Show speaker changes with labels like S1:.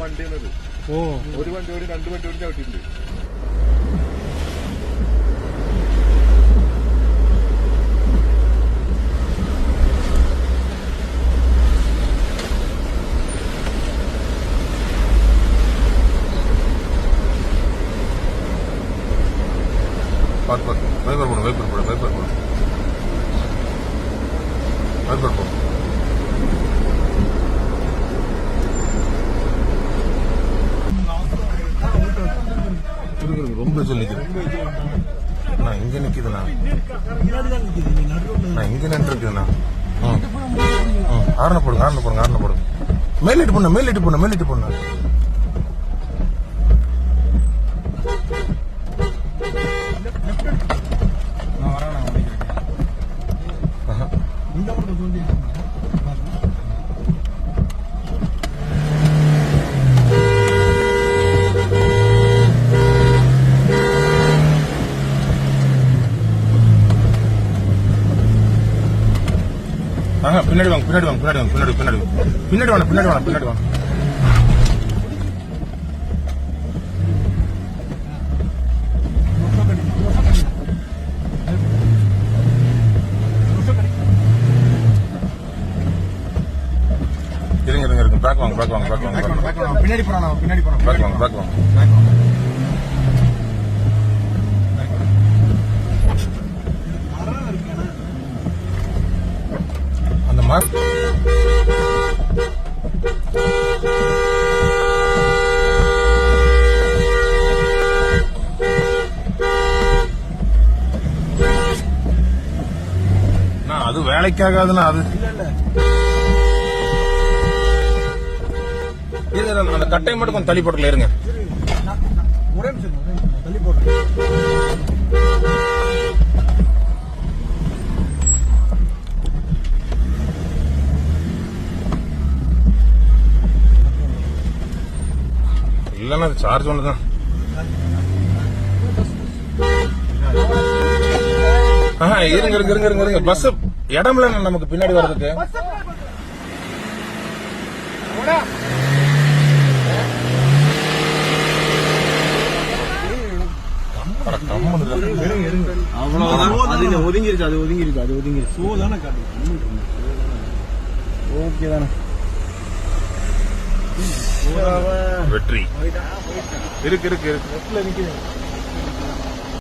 S1: വണ്ടിയാണത്. ഒരു വണ്ടി ഓടി 2 വണ്ടി ഓടി ചവിട്ടിട്ടുണ്ട്.
S2: வைப்பர் போடு ரொம்ப நிக்குது. நான் இங்க நிக்குதுண்ணா, நான் இங்க நின்றுக்குதுண்ணா. ஆரண போடுங்க. மேலிட்டு பொண்ணு. பின்னாடி வாங்க. இருங்க. பேக் வாங்க. பின்னாடி போறான். பேக் வாங்க. அந்த மாதிரி அது வேலைக்காகாதுன்னா அது அந்த கட்டை மட்டும் கொஞ்சம் தள்ளி போட்டுல இருங்க. தள்ளி போட்டு இல்லன்னா அது சார்ஜ் ஒண்ணுதான். இருங்க. பஸ் இடம் இல்ல நமக்கு பின்னாடி வர்றதுக்கு.
S3: அவ்வளவுதான், ஒதுங்கிருச்சு. ஓகே தானே,
S2: வெற்றி இருக்கு.